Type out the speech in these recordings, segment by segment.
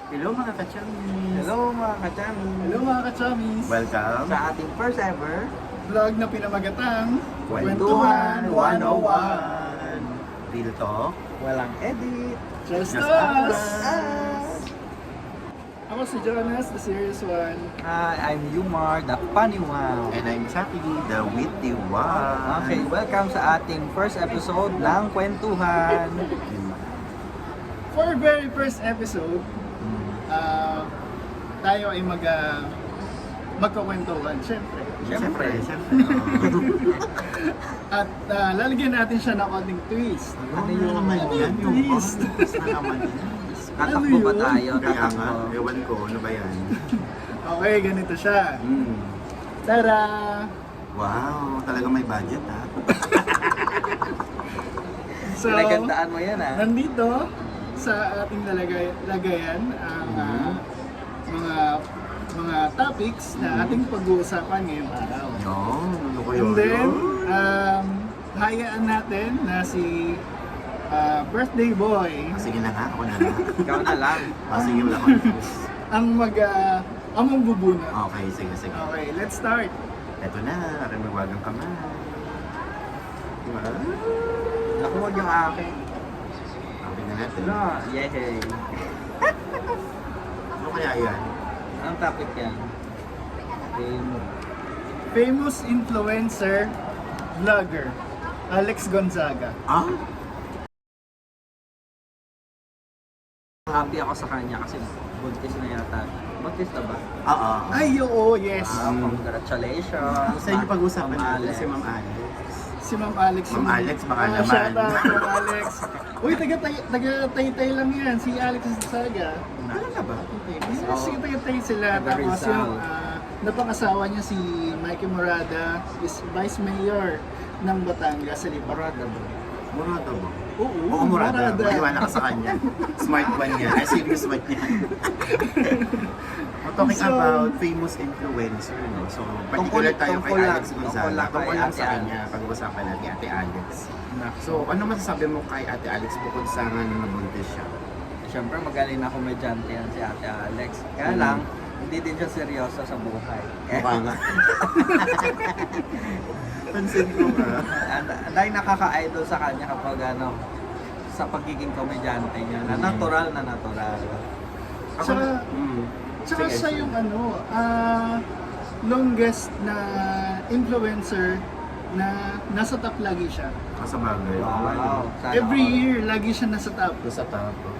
Hello mga kachamis! Hello mga kachami! Hello mga kachamis! Welcome Sa ating first ever Vlog na pinamagatang Kwentuhan 101! Real talk, walang edit. Just Just us! us! Ako si Jonas, the serious one. Hi, I'm Yumar, the funny one. and I'm Chucky, the witty one. Okay, welcome sa ating first episode ng Kwentuhan. For our very first episode, tayo ay magkakwentuhan, syempre. Siyempre. At lalagyan natin siya ng konting twist. Ano yun? naman yan? Yung Twist. twist na naman yan. Tatakbo ba yun? tayo? Kaya nga, Tatakbo. ewan ko, ano ba yan? Okay, ganito siya. Mm. Tara! Wow, talagang may budget ha. So, Pinagandaan mo yan ah. nandito sa ating lagayan ang mga topics na ating pag-uusapan ngayong araw. Yun, ano ko yun? And then, hayaan natin na si birthday boy Sige na nga, ako na lang. Ikaw na lang. Sige wala ko. ang among bubuna. Okay, sige. Okay, let's start. Eto na, aking magwagang kamay. Diba? Naku, wag yung akin. Okay na natin. No, yehey. Ano kaya yan? Anong topic yan? Famous influencer, vlogger, Alex Gonzaga. Ah? Happy ako sa kanya kasi buntis na yata. Buntis na ba? Oo. Ay, oo, yes. Congratulations. Sa inyo pag-usapan Ma'am natin Alex. si Ma'am Alex. Si Ma'am Alex. Ma'am Alex, baka naman. Shout out, Ma'am Alex. Uy, taga-Taytay lang yan, si Alex Gonzaga. Talaga ba? Yes, taga-Taytay sila. Taga Tapos Rizal. yung napangasawa niya si Mikey Morada, is Vice Mayor ng Batangas sa Lipa. Parada ba? Murado ba? Oo, Murada. Maliwanag ka sa kanya. Smart one niya. Ay, serious one niya. We're talking So, about famous influencer, no? So, particular tayo kay tungkol lang. Alex Tungkol Gonzaga. lang kay Tungkol lang Ate sa kanya. Alex. Pag-uusapan natin Ate Alex. So, So, ano masasabi mo kay Ate Alex bukod sa nga na nabuntis siya? siyempre magaling na komedyante yan si Ate Alex. Kaya lang, hindi din siya seryoso sa buhay. Mukha nga. Pansin ko nga. Dahil nakaka-idol sa kanya kapag sa pagiging komedyante niya, na natural na natural. Ako, Tsaka, mm. tsaka Sige, siya sige. yung longest na influencer na nasa top lagi siya. Sa bagay. Wow. Sana Every all. year, lagi siya nasa top. Sa tapo.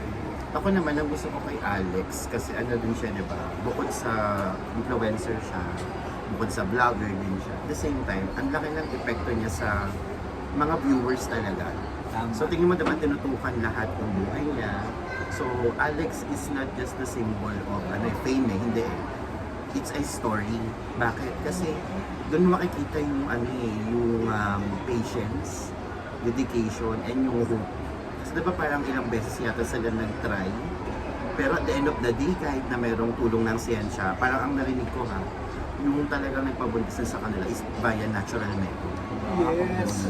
Ako naman, ang gusto ko kay Alex, kasi ano din siya, di ba? Bukod sa influencer siya, bukod sa vlogger din siya. At the same time, ang laki ng epekto niya sa mga viewers talaga. Tama. So tingin mo naman tinutukan lahat ng buhay niya. So Alex is not just the symbol of fame hindi eh. It's a story. Bakit? Kasi doon mo makikita yung yung patience, dedication, and yung hope. Kasi diba parang ilang beses yata sila nag-try. Pero at the end of the day, kahit na mayroong tulong ng siyensya, parang ang narinig ko yung talagang nagpabuntis na sa kanila is via natural method. Yes.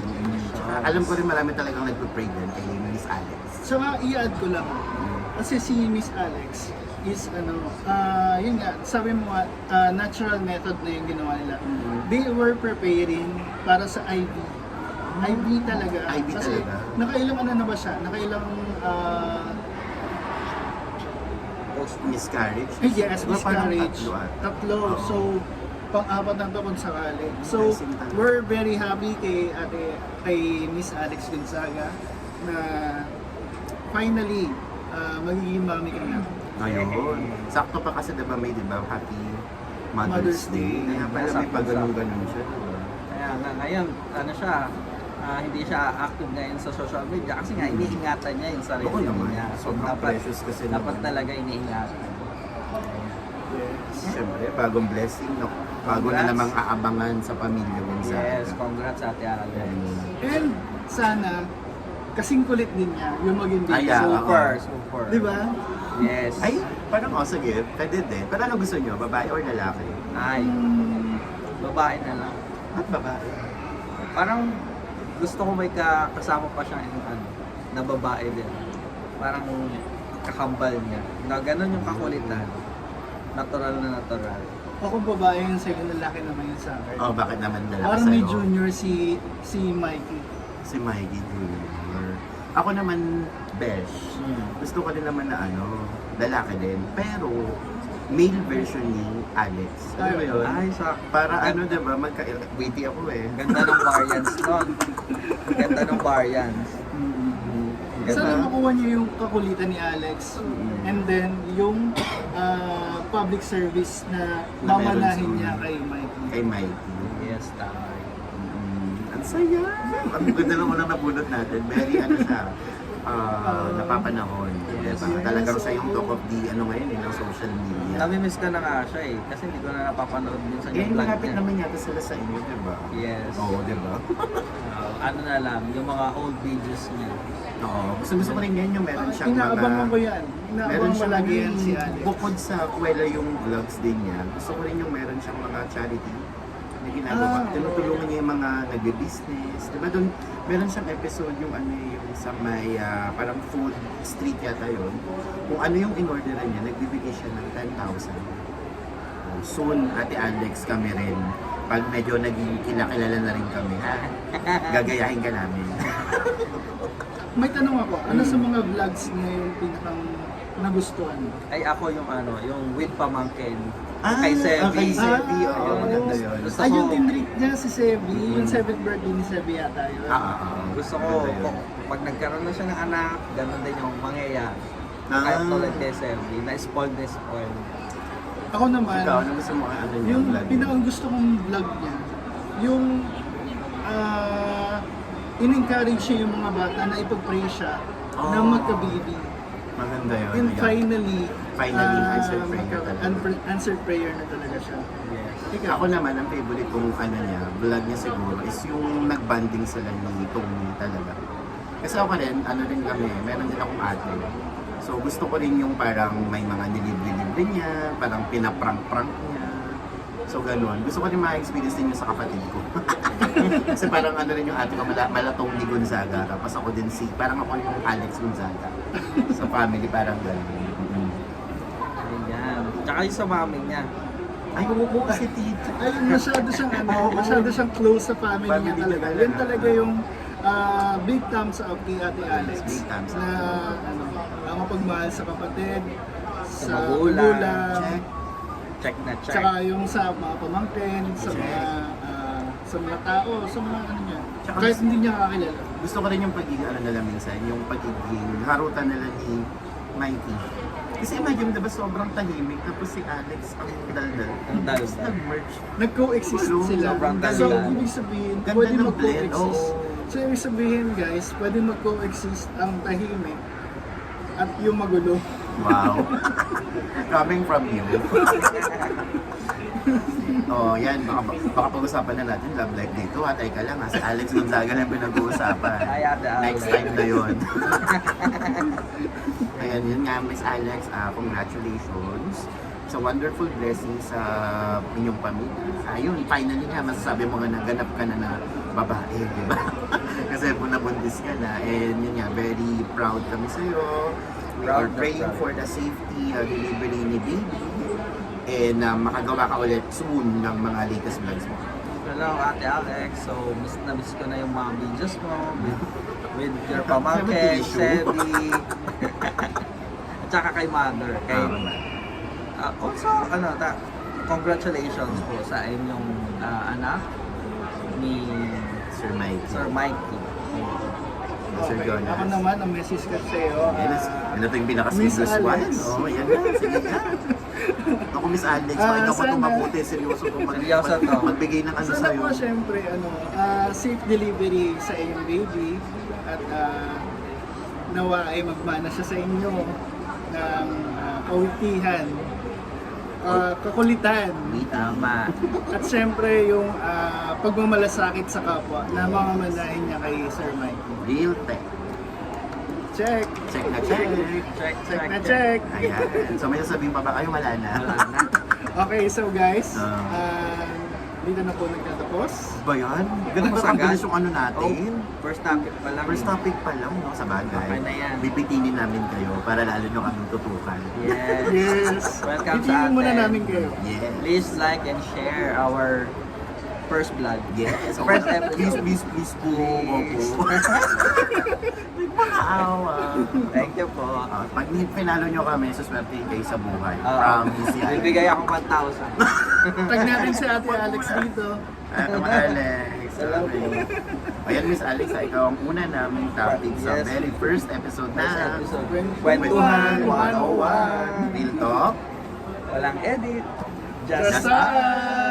Alam ko rin marami talagang nagpe-pray din kay Miss Alex. Tsaka i-add ko lang, kasi si Miss Alex is yun nga, sabi mo nga, natural method na yung ginawa nila. They were preparing para sa IV. IV talaga. IV Kasi talaga. nakailang na ba siya? Nakailang Miscarriage? yes, Diba parang miscarriage. tatlo ata? Tatlo. Oo. So, pang-apat na to kung sakali. So, Blessing talaga. we're very happy kay Miss Alex Gonzaga na finally magiging mami ka na. Ngayon. Sakto pa kasi diba may Happy Mother's Mother's Day. Day. Kaya pala may pag-ganun-ganun siya. Diba? Kaya nga ngayon, siya, hindi siya active ngayon sa social media kasi nga iniingatan niya yung sarili Oo naman. niya. So Sobrang precious kasi dapat naman. talaga iniingatan. Siyempre, bagong blessing. No? Bago na Congrats. namang aabangan sa pamilya Gonzaga. Yes, congrats Ate Alex. And sana, kasing kulit din niya yung maging Ay, baby. yeah. Super, oo. super. Di ba? Yes. Ay, parang sige, pwede din. Pero ano gusto nyo? Babae or lalaki? Ay, babae na lang. At babae. Parang gusto ko may kasama pa siyang na babae din. Parang kakambal niya. Na ganun yung kakulitan. Natural na natural. Ako babae yung sa'yo, lalaki naman yun sa akin. Oh, bakit naman lalaki Parang may sa'yo? junior si Mikey. Si Mikey Jr. Ako naman, Besh. Gusto ko din naman na lalaki din. Pero, male version ni Alex. Ano ba yun? Ay, sa Para diba, witty ako eh. ganda ng variance nun. Ganda ng variance. Sana makuha niyo yung kakulitan ni Alex. And then, yung public service na Na meron mamanahin si- niya kay Mikey. Kay Mikey. Yes, tama. Ang saya! Ang ganda lang unang nabunot natin. Very siya, napapanahon. Yes. Diba? Talagang siya yung talk of the ngayon ng social media. Nami-miss ko na nga siya eh. Kasi hindi ko na napapanood din sa Eh, yung vlog malapit niya. naman yata sila sa inyo, diba? Yes. Oo, diba? Ano na lang, yung mga old videos niya. Oo. Gusto ko rin yan yung meron siyang Inaabangan ko mga... yan. Meron Inaabangan ko siyang lagi yan si Alex. bukod sa kwela yung vlogs din niya, gusto ko rin yung meron siyang mga charity na ginagawa. Tinutulungan niya yung mga nagbe-business. Diba doon, meron siyang episode yung yung sa may parang food street yata yun. Kung ano yung in-orderan niya, nagbibigay siya ng 10,000. Soon, Ate Alex, kami rin. Pag medyo naging kilala na rin kami, ha? Gagayahin ka namin. May tanong ako, ano sa mga vlogs niya yung pinakang nagustuhan mo? Ay ako yung yung with pamangkin. Kay Sevi. Kay Sevi, oo. Ayun. Maganda yun. Gusto Ay, ko, yung tinreat niya si Sevi, yung 7th birthday ni Sevi yata yun. gusto ko, Maganda yun. pag nagkaroon na siya ng anak, ganun din yung mangyayari. Ah. Kahit tulad kay Sevi, na-spoil na spoil. Ako naman, Ikaw, ano gusto mo niya? yung vlog? pinakang gusto kong vlog niya, yung in-encourage siya yung mga bata na ipag-pray siya na magka-baby. Maganda yun. And Ayan. finally, Answered prayer talaga. answered prayer na talaga siya. Yes. Ikaw, Ako naman, ang favorite kong niya, vlog niya siguro, is yung nag-banding sila ni Tony talaga. Kasi ako rin, rin kami, meron din akong ate. So gusto ko rin yung parang may mga nilibre-libre niya, parang pinaprank-prank niya. So ganun. Gusto ko rin ma-experience din yun sa kapatid ko. Kasi parang rin yung ate ko, malatong ni Gonzaga. Tapos ako din parang ako yung Alex Gonzaga. Sa family, parang ganun. Ayan. Tsaka yung sa mami niya. Ay, umupo kasi tito. ayun, masyado siyang masyado siyang close sa family niya Family talaga. niya Yan talaga. talaga yung big thumbs up kay Ate Alex. Big thumbs up. Na ang mapagmahal sa kapatid, sa magulang. magulang, Check. Check na check. tsaka yung sa mga pamangkin, sa mga tao, sa mga niya. Tsaka Kahit hindi niya kakilala. Gusto ko rin yung pagiging nila minsan, yung pagiging harutan nila ni Mikey. Kasi imagine, diba sobrang tahimik, tapos si Alex ang daldal. Ang daldal. Tapos nag-merge. Nag-coexist Tulong, sila. sobrang So, ganda. ibig sabihin, Ganda pwede ng blend, mag-coexist. oo. So, ibig sabihin, guys, pwede mag-coexist ang tahimik at yung magulo. Wow. Coming from you. Oh, yan. Baka pag-usapan na natin love life dito. Atay ka lang ha. Si Alex Gonzaga lang pinag-uusapan. Ay, Ate Alex. Next time na yun. Ayan, yun nga, Miss Alex. Congratulations. It's a wonderful blessing sa inyong pamilya. Ayun, finally nga, masasabi mo nga naganap ka na na babae, di ba? Kasi kung nabundis ka na. And yun nga, very proud kami sa'yo. We are Proud na praying proud. for the safety delivery ni baby. And makagawa ka ulit soon ng mga latest vlogs mo. Hello, Ate Alex. So, miss ko na yung mga videos mo with your pamangkin, Tissue. Sevi. At saka kay mother. Kay, also, congratulations po sa inyong anak ni Sir Mike. Sir Mikey. Sir Okay. Jonas. Ako naman, ang message ko sa'yo, Yan na ito yung Miss pinaka-serious one. Alex. Oh, yan na. Sige na. Ako, Miss Alex, pakita ko ito sana- mabuti. Seryoso ko Seryoso to. magbigay ng ano sana sa'yo. po, syempre, safe delivery sa iyong baby at nawa ay magmana siya sa inyo ng kawitihan, kakulitan, Tama. at syempre yung pagmamalasakit sa kapwa na mamamanahin niya kay Sir Mikey. Real tech. Check! Check na check. Check na check! Ayan. So may sasabihin pa ba kayo? Wala na. Wala na. Okay, so guys, Ah. dito na po nagtatapos. Ba yan? Ganun ba Tapos agad? kabilis yung ano natin? First topic pa lang. First topic pa lang, no? Sa bagay. Okay na yan. Bibitinin namin kayo para lalo nyo kaming tutukan. Yes. Yes. Welcome sa Pipiliin muna atin. namin kayo. Yes. Please like and share our first vlog. Yes. First episode. Please po. Please. Opo. Makaawa. Thank you po. Pag pinalo nyo kami, suswerte kayo sa buhay. Ah, Promise yan. bibigay ako 1,000. Tag natin si Ate Alex dito. Alex. Sabi. Ayan, Miss Alex, ikaw ang una naming topic sa Yes. very first episode First na episode. Kwentuhan 101. 101. Real Talk. Walang edit. Just Just us!